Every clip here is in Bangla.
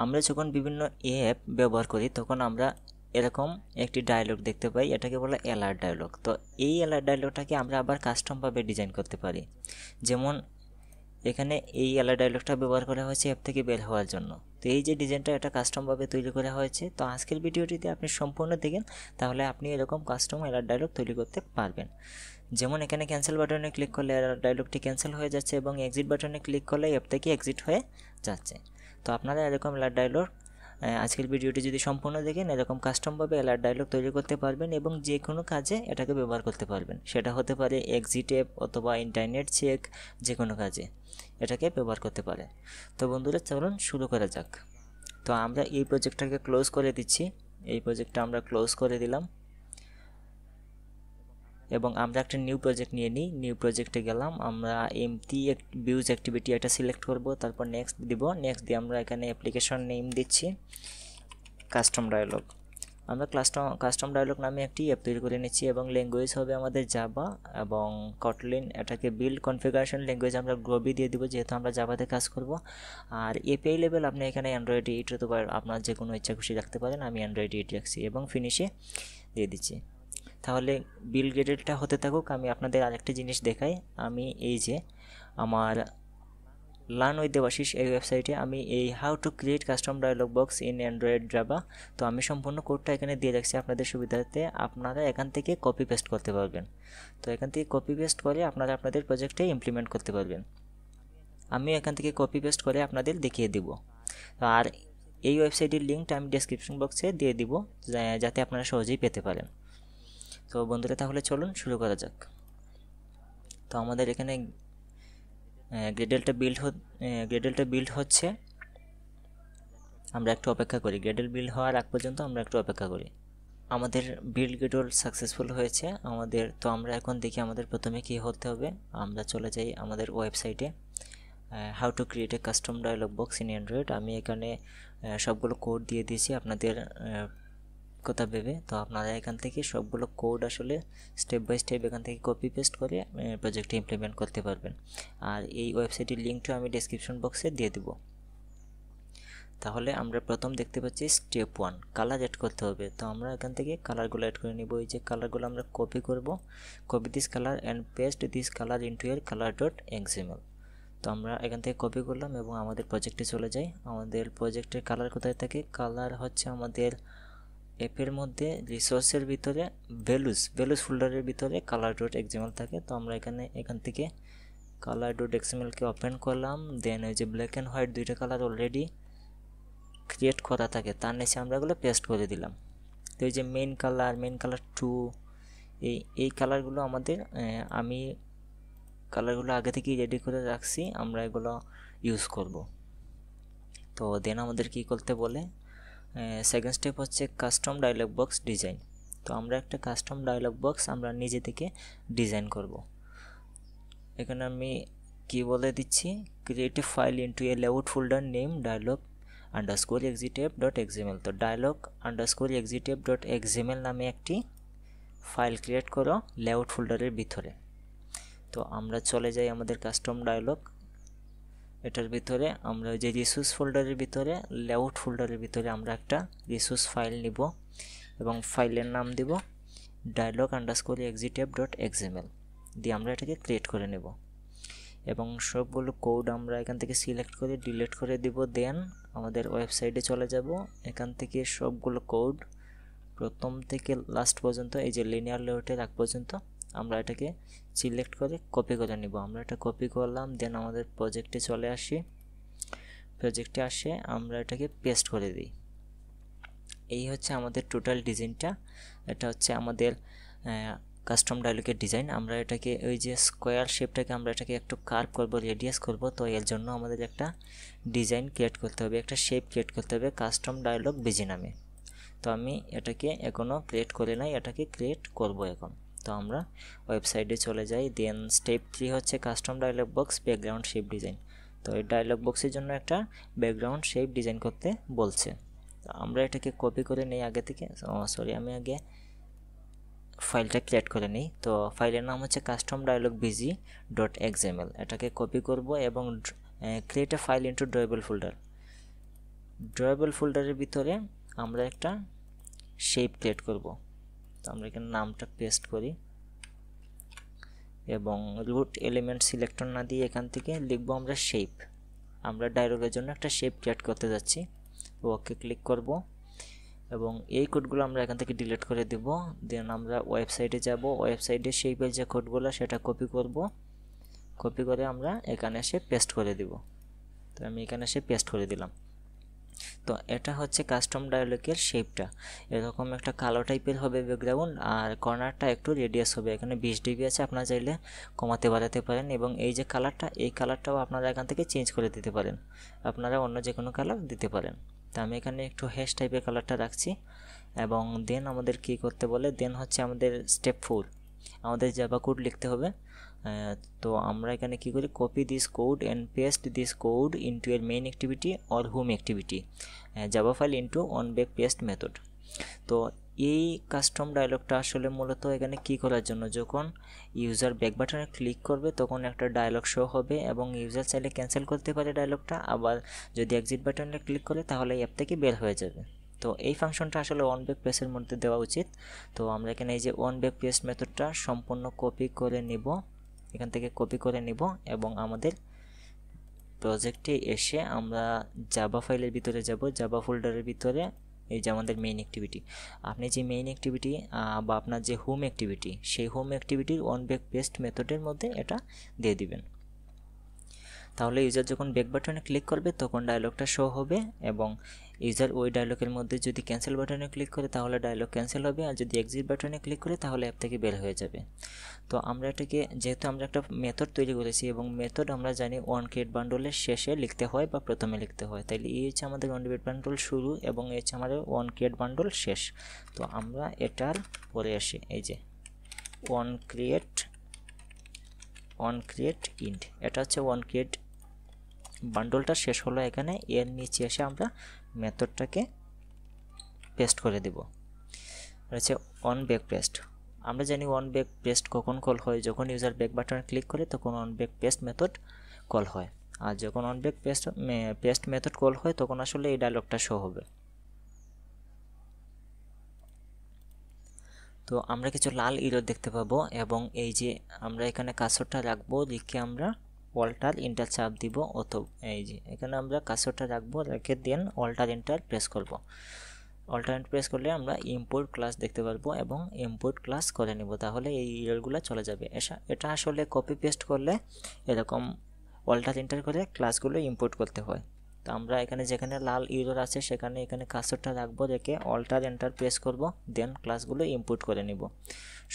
আমরা যখন বিভিন্ন অ্যাপ ব্যবহার করি তখন আমরা এরকম একটি ডায়লগ দেখতে পাই, এটাকে বলে অ্যালার্ট ডায়লগ। তো এই অ্যালার্ট ডায়লগটাকে আমরা আবার কাস্টমভাবে ডিজাইন করতে পারি। যেমন এখানে এই অ্যালার্ট ডায়লগটা ব্যবহার করা হয়েছে অ্যাপ থেকে বের হওয়ার জন্য। তো এই যে ডিজাইনটা এটা কাস্টমভাবে তৈরি করা হয়েছে। তো আজকের ভিডিওটিতে আপনি সম্পূর্ণ দেখেন, তাহলে আপনি এরকম কাস্টম অ্যালার্ট ডায়লগ তৈরি করতে পারবেন। যেমন এখানে ক্যান্সেল বাটনে ক্লিক করলে অ্যালার্ট ডায়লগটি ক্যান্সেল হয়ে যাচ্ছে এবং এক্সিট বাটনে ক্লিক করলে অ্যাপ থেকে এক্সিট হয়ে যাচ্ছে। তো আপনারা এরকম অ্যালার্ট ডায়লগ আজকের ভিডিওটি যদি সম্পূর্ণ দেখেন, এরকম কাস্টমভাবে অ্যালার্ট ডায়লগ তৈরি করতে পারবেন এবং যে কোনো কাজে এটাকে ব্যবহার করতে পারবেন। সেটা হতে পারে এক্সিট অ্যাপ অথবা ইন্টারনেট চেক, যে কোনো কাজে এটাকে ব্যবহার করতে পারে। তো বন্ধুরা, চলুন শুরু করা যাক। তো আমরা এই প্রজেক্টটাকে ক্লোজ করে দিচ্ছি। এই প্রজেক্টটা আমরা ক্লোজ করে দিলাম এবং আমরা একটা নিউ প্রজেক্ট নিয়ে নিই। নিউ প্রজেক্টে গেলাম, আমরা এমটি ভিউজ অ্যাক্টিভিটি এটা সিলেক্ট করব, তারপর নেক্সট দিব। নেক্সট দিয়ে আমরা এখানে অ্যাপ্লিকেশন নেম দিচ্ছি কাস্টম ডায়লগ। আমরা কাস্টম ডায়লগ নামে একটি অ্যাপ তৈরি করে নিচ্ছি এবং ল্যাঙ্গুয়েজ হবে আমাদের জাভা এবং কটলিন। এটাকে বিল্ড কনফিগারেশন ল্যাঙ্গুয়েজ আমরা গ্লোবি দিয়ে দিব, যেহেতু আমরা জাভাতে কাজ করব। আর এপিআই লেভেল আপনি এখানে অ্যান্ড্রয়েড 8 অথবা আপনার যে কোনো ইচ্ছা খুশি রাখতে পারেন। আমি অ্যান্ড্রয়েড 8 রাখছি এবং ফিনিশে দিয়ে দিচ্ছি। তাহলে বিল গেটেডটা হতে থাকুক। আমি আপনাদের আরেকটা জিনিস দেখাই। আমি এই যে আমার লার্ন উইথ দেবাশিস এই ওয়েবসাইটে আমি এই how to create custom dialogue box in Android Java, তো আমি সম্পূর্ণ কোডটা এখানে দিয়ে রাখছি আপনাদের সুবিধার্থে। আপনারা এখান থেকে কপি পেস্ট করতে পারবেন। তো এখান থেকে কপি পেস্ট করে আপনারা আপনাদের প্রজেক্টে ইমপ্লিমেন্ট করতে পারবেন। আমি এখান থেকে কপি পেস্ট করে আপনাদের দেখিয়ে দিব। আর এই ওয়েবসাইটের লিঙ্কটা আমি ডেসক্রিপশন বক্সে দিয়ে দিব, যাতে আপনারা সহজেই পেতে পারেন। তো বন্ধুরা, তাহলে চলুন শুরু করা যাক। তো আমাদের এখানে গ্রেডেলটা বিল্ড হচ্ছে। আমরা একটু অপেক্ষা করি, গ্রেডেল বিল্ড হওয়ার আগ পর্যন্ত আমরা একটু অপেক্ষা করি। আমাদের বিল্ড গ্রেডেল সাকসেসফুল হয়েছে আমাদের। তো আমরা এখন দেখি আমাদের প্রথমে কী হতে হবে। আমরা চলে যাই আমাদের ওয়েবসাইটে, how to create a custom dialogue box in Android. আমি এখানে সবগুলো কোড দিয়ে দিয়েছি আপনাদের কথা ভেবে। তো আপনারা এখান থেকে সবগুলো কোড আসলে স্টেপ বাই স্টেপ এখান থেকে কপি পেস্ট করে প্রজেক্টে ইমপ্লিমেন্ট করতে পারবেন। আর এই ওয়েবসাইটের লিঙ্কটা আমি ডেসক্রিপশন বক্সে দিয়ে দেব। তাহলে আমরা প্রথম দেখতে পাচ্ছি স্টেপ 1, কালার অ্যাড করতে হবে। তো আমরা এখান থেকে কালারগুলো অ্যাড করে নিব। এই যে কালারগুলো আমরা কপি করব, copy this colour and paste this colour into your colour dot XML. তো আমরা এখান থেকে কপি করলাম এবং আমাদের প্রজেক্টে চলে যাই। আমাদের প্রজেক্টের কালার কোথায় থাকে? কালার হচ্ছে আমাদের অ্যাপের মধ্যে রিসোর্সের ভিতরে ভ্যালুস ফোল্ডারের ভিতরে কালার ডট এক্সএমএল থাকে। তো আমরা এখান থেকে কালার ডট এক্সএমএলকে ওপেন করলাম। দেন ওই যে ব্ল্যাক অ্যান্ড হোয়াইট দুইটা কালার অলরেডি ক্রিয়েট করা থাকে, তার নিচে আমরা এগুলো পেস্ট করে দিলাম। তো এই যে মেইন কালার 2, এই কালারগুলো আমাদের আমি কালারগুলো আগে থেকেই রেডি করে রাখছি, আমরা এগুলো ইউজ করব। তো দেন আমাদের কি করতে বলে, সেকেন্ড স্টেপ হচ্ছে কাস্টম ডায়লগ বক্স ডিজাইন। তো আমরা একটা কাস্টম ডায়লগ বক্স আমরা নিজে থেকে ডিজাইন করব। এখানে আমি কি বলে দিচ্ছি, create a file into a layout folder name dialog underscore exit app dot XML. তো dialog underscore exit app dot XML নামে একটি ফাইল ক্রিয়েট করো লেআউট ফোল্ডারের ভিতরে। তো আমরা চলে যাই আমাদের কাস্টম ডায়লগ, এটার ভিতরে আমরা যে রিসোর্স ফোল্ডারের ভিতরে লেআউট ফোল্ডারের ভিতরে আমরা একটা রিসোর্স ফাইল নিব এবং ফাইলের নাম দিব dialogue underscore exit app dot XML দিয়ে আমরা এটাকে ক্রিয়েট করে নেব এবং সবগুলো কোড আমরা এখান থেকে সিলেক্ট করে ডিলিট করে দিব। দেন আমাদের ওয়েবসাইটে চলে যাব। এখান থেকে সবগুলো কোড প্রথম থেকে লাস্ট পর্যন্ত, এই যে লিনিয়ার লেআউটের আগ পর্যন্ত আমরা এটাকে সিলেক্ট করে কপি করে নিব। আমরা এটা কপি করলাম। দেন আমাদের প্রজেক্টে চলে আসি, প্রজেক্টে আসে আমরা এটাকে পেস্ট করে দিই। এই হচ্ছে আমাদের টোটাল ডিজাইনটা। এটা হচ্ছে আমাদের কাস্টম ডায়লগের ডিজাইন। আমরা এটাকে ওই যে স্কোয়ার শেপটাকে আমরা এটাকে একটু কার্ভ করব, রেডিয়াস করব। তো এর জন্য আমাদের একটা ডিজাইন ক্রিয়েট করতে হবে, একটা শেপ ক্রিয়েট করতে হবে কাস্টম ডায়লগ বিজি নামে। তো আমি এটাকে এখনও ক্রিয়েট করে নাই, এটাকে ক্রিয়েট করব এখন। তো আমরা ওয়েবসাইটে চলে যাই। দেন স্টেপ 3 হচ্ছে custom dialogue box background shape design. তো এই ডায়লগ বক্সের জন্য একটা ব্যাকগ্রাউন্ড শেপ ডিজাইন করতে বলছে। তো আমরা এটাকে কপি করে নেই আগে থেকে। আমি আগে ফাইলটা ক্রিয়েট করে নিই। তো ফাইলের নাম হচ্ছে custom dialog BG dot XML. এটাকে কপি করব এবং create a file into drawable folder drawable ফোল্ডারের ভিতরে আমরা একটা শেপ ক্রিয়েট করব। তো আমরা এখানে নামটা পেস্ট করি এবং রুট এলিমেন্ট সিলেক্টর না দিয়ে এখান থেকে লিখব আমরা শেপ। আমরা ডায়লগের জন্য একটা শেপ ক্রিয়েট করতে যাচ্ছি। ওকে ক্লিক করব এবং এই কোডগুলো আমরা এখান থেকে ডিলিট করে দেব। দেন আমরা ওয়েবসাইটে যাব, ওয়েবসাইটে শেপের যে কোডগুলো সেটা কপি করব, কপি করে আমরা এখানে এসে পেস্ট করে দেব। তো আমি এখানে এসে পেস্ট করে দিলাম। তো এটা হচ্ছে কাস্টম ডায়লগের শেপটা। এরকম একটা কালো টাইপের হবে ব্যাকগ্রাউন্ড, আর কর্নারটা একটু রেডিয়াস হবে। এখানে 20 ডিবি আছে, আপনারা চাইলে কমাতে বাড়াতে পারেন। এবং এই যে কালারটা, এই কালারটাও আপনারা এখান থেকে চেঞ্জ করে দিতে পারেন, আপনারা অন্য যে কোনো কালার দিতে পারেন। তো আমি এখানে একটু হ্যাশ টাইপের কালারটা রাখছি। এবং দেন আমাদের কি করতে বলে, দেন হচ্ছে আমাদের স্টেপ 4, আমাদের জাভা কোড লিখতে হবে। তো আমরা এখানে কি করি, copy this code and paste this code into এর main activity or home activity Java file into on back paste method. তো এই কাস্টম ডায়লগটা আসলে মূলত এখানে কি করার জন্য, যখন ইউজার ব্যাক বাটনে ক্লিক করবে তখন একটা ডায়লগ শো হবে এবং ইউজার চাইলে ক্যান্সেল করতে পারে ডায়লগটা, আবার যদি এক্সিট বাটনে ক্লিক করে তাহলে অ্যাপ থেকে বের হয়ে যাবে। তো এই ফাংশনটা আসলে অন ব্যাক পেস্টের মধ্যে দেওয়া উচিত। তো আমরা এখানে এই যে অন ব্যাক পেস্ট মেথডটা সম্পূর্ণ কপি করে নিব, এখান থেকে কপি করে নিব এবং আমাদের প্রজেক্টে এসে আমরা জাভা ফাইলের ভিতরে যাব, জাভা ফোল্ডারের ভিতরে এই যে আমাদের মেইন অ্যাক্টিভিটি, আপনি যে মেইন অ্যাক্টিভিটি বা আপনার যে হোম অ্যাক্টিভিটি, সেই হোম অ্যাক্টিভিটির অন ব্যাক পেস্ট মেথডের মধ্যে এটা দিয়ে দিবেন। তাহলে ইউজার যখন ব্যাক বাটনে ক্লিক করবে তখন ডায়লগটা শো হবে এবং ইউজার ওই ডায়লগের মধ্যে যদি ক্যান্সেল বাটনে ক্লিক করে তাহলে ডায়লগ ক্যান্সেল হবে, আর যদি এক্সিট বাটনে ক্লিক করে তাহলে অ্যাপ থেকে বের হয়ে যাবে। তো আমরা এটাকে, যেহেতু আমরা একটা মেথড তৈরি করেছি এবং মেথড আমরা জানি অন ক্রিয়েট বান্ডলের শেষে লিখতে হয় বা প্রথমে লিখতে হয়, তাইলে এই হচ্ছে আমাদের অন ক্রিয়েট বান্ডল শুরু এবং এই হচ্ছে আমাদের অন ক্রিয়েট বান্ডল শেষ। তো আমরা এটার পরে আসি, এই যে অন ক্রিয়েট ইন্ট, এটা হচ্ছে অন ক্রিয়েট বান্ডলটা শেষ হলো এখানে। এর নিচে এসে আমরা মেথডটাকে পেস্ট করে দেব, হচ্ছে অন ব্যাক পেস্ট। আমরা জানি অন ব্যাক পেস্ট কখন কল হয়, যখন ইউজার ব্যাক বাটনে ক্লিক করে তখন on back paste method call হয়, আর যখন on back paste method call হয় তখন আসলে এই ডায়লগটা শো হবে। তো আমরা কিছু লাল ইরর দেখতে পাবো এবং এই যে আমরা এখানে কার্সরটা রাখবো, লিখে আমরা অল্টার এন্টার চাপ দিব, অথবা এই যে এখানে আমরা কার্সরটা রাখবো, রেখে দেন অল্টার এন্টার প্রেস করব। অল্টার এন্টার প্রেস করলে আমরা ইম্পোর্ট ক্লাস দেখতে পারবো এবং ইম্পোর্ট ক্লাস করে নেব, তাহলে এই ইররগুলো চলে যাবে। এটা আসলে কপি পেস্ট করলে এরকম অল্টার এন্টার করে ক্লাসগুলো ইম্পোর্ট করতে হয়। তো আমরা এখানে যেখানে লাল ইরর আছে সেখানে এখানে কার্সরটা রাখবো, রেখে অল্টার এন্টার প্রেস করব, দেন ক্লাসগুলো ইম্পোর্ট করে নিব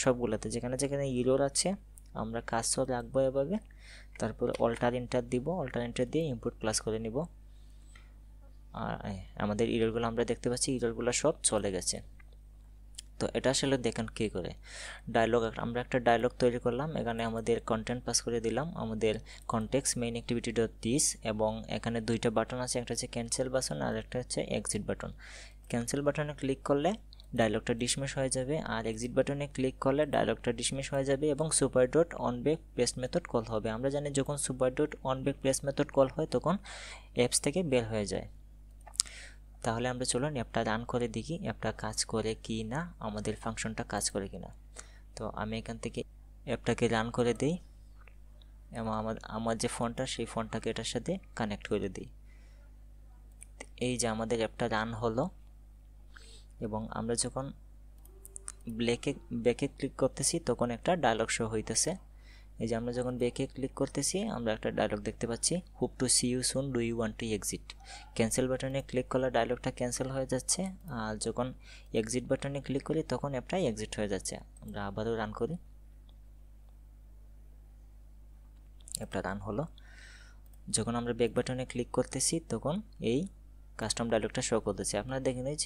সবগুলোতে। যেখানে যেখানে ইরর আছে আমরা কার্সর রাখবো এভাবে, তারপরে অল্টার এন্টার দিব, অল্টার এন্টার দিয়ে ইম্পোর্ট ক্লাস করে নিব। আর আমাদের ইররগুলো আমরা দেখতে পাচ্ছি, ইররগুলো সব চলে গেছে। তো এটা আসলে দেখেন কী করে ডায়লগ, আমরা একটা ডায়লগ তৈরি করলাম, এখানে আমাদের কন্টেন্ট পাস করে দিলাম, আমাদের context main activity dot this, এবং এখানে দুইটা বাটন আছে, একটা হচ্ছে ক্যান্সেল বাটন আর একটা হচ্ছে এক্সিট বাটন। ক্যান্সেল বাটনে ক্লিক করলে ডায়লগটা ডিসমিস হয়ে যাবে, আর এক্সিট বাটনে ক্লিক করলে ডায়লগটা ডিসমিস হয়ে যাবে এবং super dot on back paste method call হবে। আমরা জানি যখন super dot on back paste method call হয় তখন অ্যাপস থেকে বের হয়ে যায়। তাহলে আমরা চলুন অ্যাপটা রান করে দেখি অ্যাপটা কাজ করে কি না, আমাদের ফাংশনটা কাজ করে কি না। তো আমি এখান থেকে অ্যাপটাকে রান করে দিই এবং আমার যে ফোনটা সেই ফোনটাকে এটার সাথে কানেক্ট করে দিই। এই যে আমাদের অ্যাপটা রান হলো এবং আমরা যখন ব্যাকে ক্লিক করতেছি তখন একটা ডায়লগ শো হইতেছে। এই যে আমরা যখন ব্যাকে ক্লিক করতেছি আমরা একটা ডায়লগ দেখতে পাচ্ছি, hope to see you soon, do you want to exit. Cancel বাটনে ক্লিক করলে ডায়লগটা ক্যান্সেল হয়ে যাচ্ছে, আর যখন এক্সিট বাটনে ক্লিক করি তখন অ্যাপটা এক্সিট হয়ে যাচ্ছে। আমরা আবারও রান করি, অ্যাপটা রান হলো। যখন আমরা ব্যাক বাটনে ক্লিক করতেছি তখন এই কাস্টম ডায়লগটা শো করতেছে। আপনারা দেখেন এই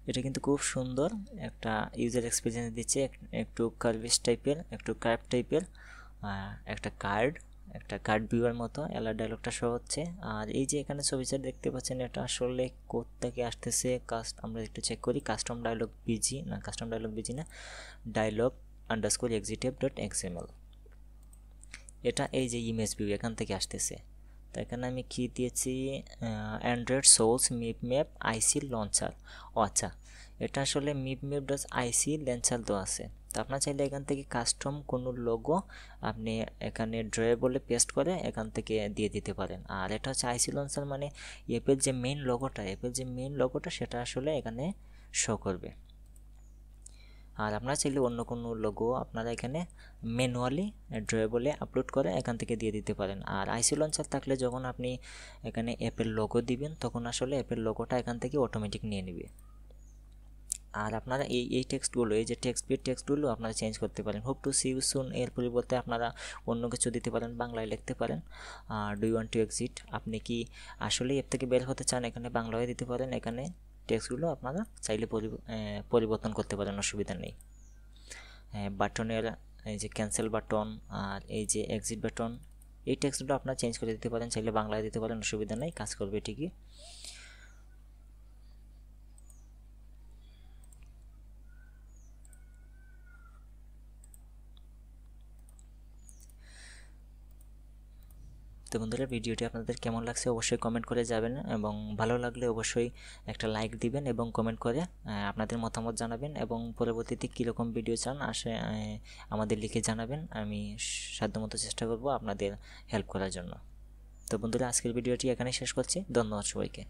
এটা কিন্তু খুব সুন্দর একটা ইউজার এক্সপিরিয়েন্স দিচ্ছে, একটু কার্ভিশ টাইপের, একটু কার্ভ টাইপের, একটা কার্ড ভিউয়ার মতো এলার ডায়লগটা শো হচ্ছে। আর এই যে এখানে ছবিটা দেখতে পাচ্ছেন এটা আসলে কোথা থেকে আসতেছে, আমরা একটু চেক করি, কাস্টম ডায়লগ বিজি না, ডায়লগ আন্ডারস্কোর এক্সিটিভ ডট এক্সএমএল, এটা এই যে ইমেজ ভিউ এখান থেকে আসতেছে। তো এখানে আমি কি দিয়েছি, অ্যান্ড্রয়েড সোর্স মিপ ম্যাপ আইসি লঞ্চার। ও আচ্ছা, এটা আসলে মিপ ম্যাপ ডট আইসি লঞ্চার তো আছে। তো আপনার চাইলে এখান থেকে কাস্টম কোনো লোগো আপনি এখানে ড্রয়ে বলে পেস্ট করে এখান থেকে দিয়ে দিতে পারেন। আর এটা হচ্ছে আইসি লঞ্চার, মানে অ্যাপের যে মেইন লোগোটা সেটা আসলে এখানে শো করবে। আর আপনারা চাইলে অন্য কোনো লোগো আপনারা এখানে ম্যানুয়ালি ড্রয়েবলে আপলোড করে এখান থেকে দিয়ে দিতে পারেন। আর আইসি লঞ্চার থাকলে যখন আপনি এখানে অ্যাপের লোগো দিবেন তখন আসলে অ্যাপের লোগোটা এখান থেকে অটোমেটিক নিয়ে নেবে। আর আপনারা এই টেক্সটগুলো, এই যে টেক্সটগুলো আপনারা চেঞ্জ করতে পারেন। Hope to see you soon এর পরিবর্তে আপনারা অন্য কিছু দিতে পারেন, বাংলায় লিখতে পারেন। আর do you want to exit, আপনি কি আসলে অ্যাপ থেকে বের হতে চান, এখানে বাংলায় দিতে পারেন। এখানে টেক্সটগুলো আপনারা চাইলে পরিবর্তন করতে পারেন, অসুবিধা নেই। বাটনের এই যে ক্যান্সেল বাটন আর এই যে এক্সিট বাটন, এই টেক্সটগুলো আপনারা চেঞ্জ করে দিতে পারেন, চাইলে বাংলায় দিতে পারেন, অসুবিধা নেই, কাজ করবে ঠিকই। তো বন্ধুরা, ভিডিওটি আপনাদের কেমন লাগছে অবশ্যই কমেন্ট করে যাবেন, এবং ভালো লাগলে অবশ্যই একটা লাইক দিবেন এবং কমেন্ট করে আপনাদের মতামত জানাবেন, এবং পরবর্তীতে কীরকম ভিডিও চান আমাদের লিখে জানাবেন। আমি সাধ্যমতো চেষ্টা করব আপনাদের হেল্প করার জন্য। তো বন্ধুরা, আজকের ভিডিওটি এখানেই শেষ করছি। ধন্যবাদ সবাইকে।